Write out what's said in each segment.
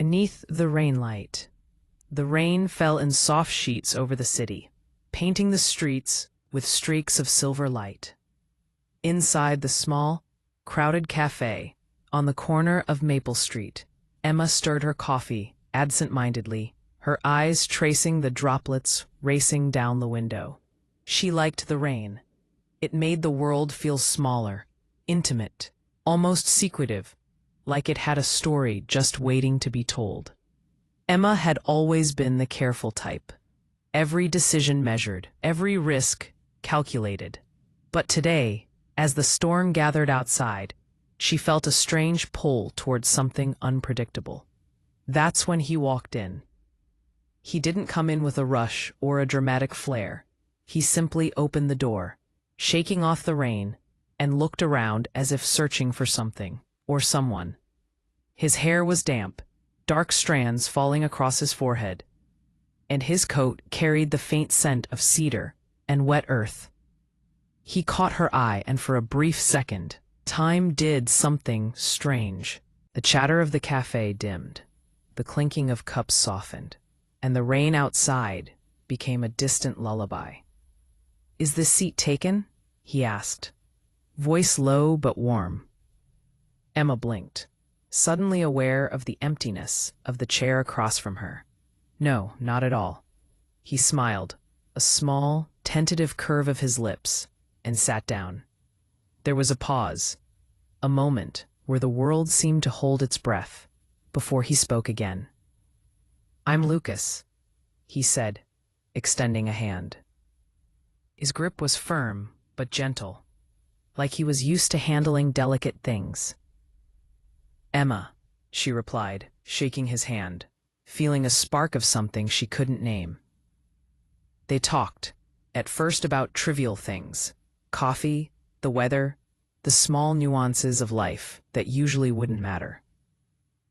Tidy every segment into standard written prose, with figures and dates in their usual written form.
Beneath the rainlight, the rain fell in soft sheets over the city, painting the streets with streaks of silver light. Inside the small, crowded cafe on the corner of Maple Street, Emma stirred her coffee absent-mindedly, her eyes tracing the droplets racing down the window. She liked the rain. It made the world feel smaller, intimate, almost secretive, like it had a story just waiting to be told. Emma had always been the careful type. Every decision measured, every risk calculated. But today, as the storm gathered outside, she felt a strange pull towards something unpredictable. That's when he walked in. He didn't come in with a rush or a dramatic flair. He simply opened the door, shaking off the rain, and looked around as if searching for something or someone. His hair was damp, dark strands falling across his forehead, and his coat carried the faint scent of cedar and wet earth. He caught her eye, and for a brief second, time did something strange. The chatter of the cafe dimmed, the clinking of cups softened, and the rain outside became a distant lullaby. "Is this seat taken?" he asked, voice low but warm. Emma blinked, suddenly aware of the emptiness of the chair across from her. "No, not at all." He smiled, a small, tentative curve of his lips, and sat down. There was a pause, a moment where the world seemed to hold its breath, before he spoke again. "I'm Lucas," he said, extending a hand. His grip was firm but gentle, like he was used to handling delicate things. "Emma," she replied, shaking his hand, feeling a spark of something she couldn't name. They talked, at first about trivial things, coffee, the weather, the small nuances of life that usually wouldn't matter.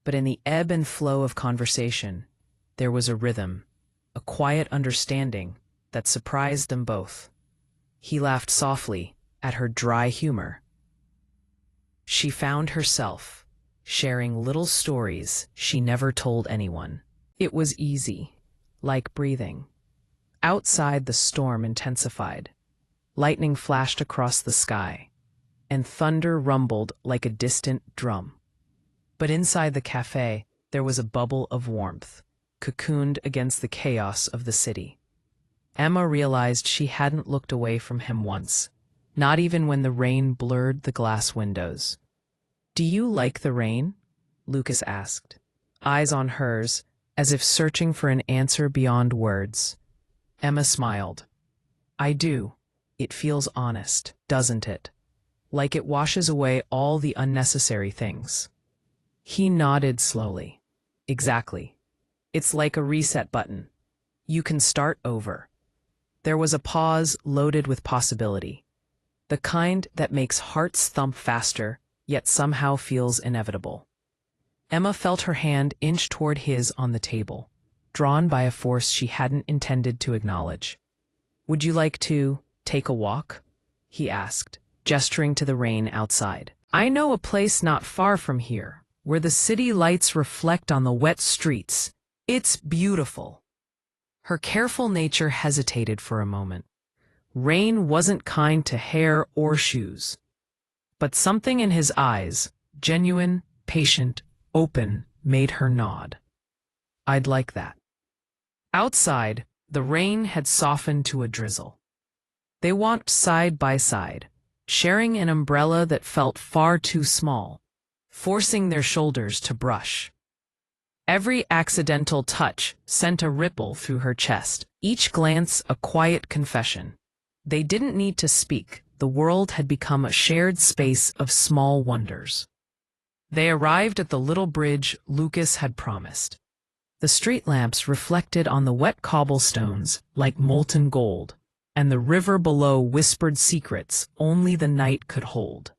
But in the ebb and flow of conversation, there was a rhythm, a quiet understanding that surprised them both. He laughed softly at her dry humor. She found herself sharing little stories she never told anyone. It was easy, like breathing. Outside, the storm intensified. Lightning flashed across the sky, and thunder rumbled like a distant drum. But inside the cafe, there was a bubble of warmth, cocooned against the chaos of the city. Emma realized she hadn't looked away from him once, not even when the rain blurred the glass windows. "Do you like the rain?" Lucas asked, eyes on hers, as if searching for an answer beyond words. Emma smiled. "I do. It feels honest, doesn't it? Like it washes away all the unnecessary things." He nodded slowly. "Exactly. It's like a reset button. You can start over." There was a pause loaded with possibility, the kind that makes hearts thump faster, yet somehow feels inevitable. Emma felt her hand inch toward his on the table, drawn by a force she hadn't intended to acknowledge. "Would you like to take a walk?" he asked, gesturing to the rain outside. "I know a place not far from here, where the city lights reflect on the wet streets. It's beautiful." Her careful nature hesitated for a moment. Rain wasn't kind to hair or shoes. But something in his eyes, genuine, patient, open, made her nod. "I'd like that." Outside, the rain had softened to a drizzle. They walked side by side, sharing an umbrella that felt far too small, forcing their shoulders to brush. Every accidental touch sent a ripple through her chest, each glance a quiet confession. They didn't need to speak. The world had become a shared space of small wonders. They arrived at the little bridge Lucas had promised. The street lamps reflected on the wet cobblestones like molten gold, and the river below whispered secrets only the night could hold.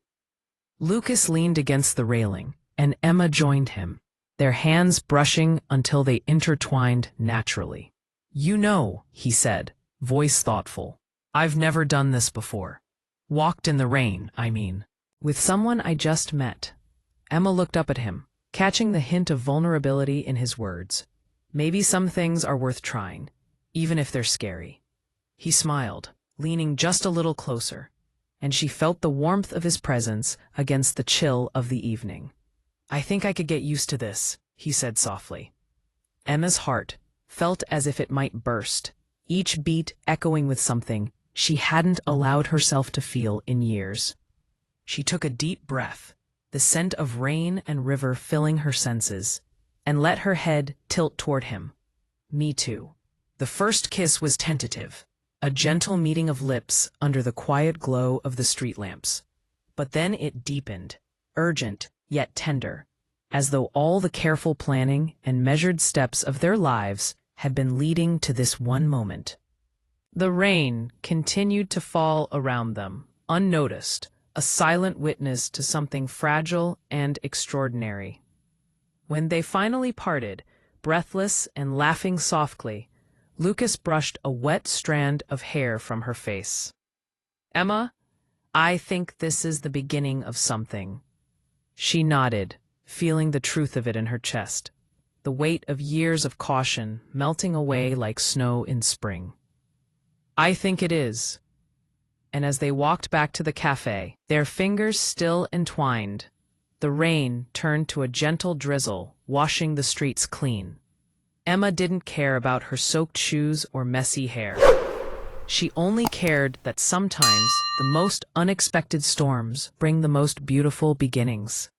Lucas leaned against the railing, and Emma joined him, their hands brushing until they intertwined naturally. "You know," he said, voice thoughtful, "I've never done this before. Walked in the rain, I mean. With someone I just met." Emma looked up at him, catching the hint of vulnerability in his words. Maybe some things are worth trying, even if they're scary. He smiled, leaning just a little closer, and she felt the warmth of his presence against the chill of the evening. I think I could get used to this, he said softly. Emma's heart felt as if it might burst, each beat echoing with something she hadn't allowed herself to feel in years. She took a deep breath, the scent of rain and river filling her senses, and let her head tilt toward him. Me too. The first kiss was tentative, a gentle meeting of lips under the quiet glow of the street lamps. But then it deepened, urgent yet tender, as though all the careful planning and measured steps of their lives had been leading to this one moment. The rain continued to fall around them, unnoticed, a silent witness to something fragile and extraordinary. When they finally parted, breathless and laughing softly, Lucas brushed a wet strand of hair from her face. Emma, I think this is the beginning of something. She nodded, feeling the truth of it in her chest, the weight of years of caution melting away like snow in spring. I think it is. And as they walked back to the cafe, their fingers still entwined, the rain turned to a gentle drizzle, washing the streets clean. Emma didn't care about her soaked shoes or messy hair. She only cared that sometimes the most unexpected storms bring the most beautiful beginnings.